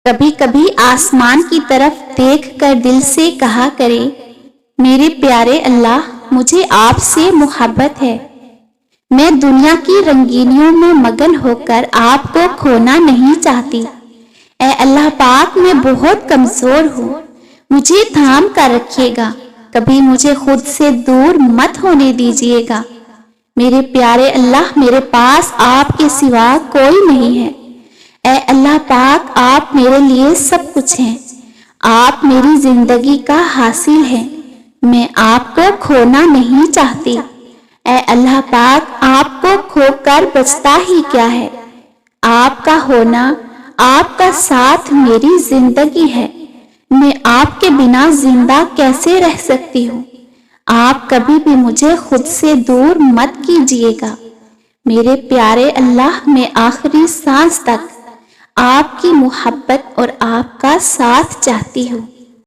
کبھی کبھی آسمان کی طرف دیکھ کر دل سے کہا کرے، میرے پیارے اللہ، مجھے آپ سے محبت ہے، میں دنیا کی رنگینیوں میں مگن ہو کر آپ کو کھونا نہیں چاہتی۔ اے اللہ پاک، میں بہت کمزور ہوں، مجھے تھام کر رکھیے گا، کبھی مجھے خود سے دور مت ہونے دیجیے گا۔ میرے پیارے اللہ، میرے پاس آپ کے سوا کوئی نہیں ہے۔ اے اللہ پاک، آپ میرے لیے سب کچھ ہیں، آپ میری زندگی کا حاصل ہیں، میں آپ کو کھونا نہیں چاہتی۔ اے اللہ پاک، آپ کو کھو کر بچتا ہی کیا ہے؟ آپ کا ہونا، آپ کا ساتھ میری زندگی ہے، میں آپ کے بنا زندہ کیسے رہ سکتی ہوں؟ آپ کبھی بھی مجھے خود سے دور مت کیجیے گا۔ میرے پیارے اللہ، میں آخری سانس تک آپ کی محبت اور آپ کا ساتھ چاہتی ہوں۔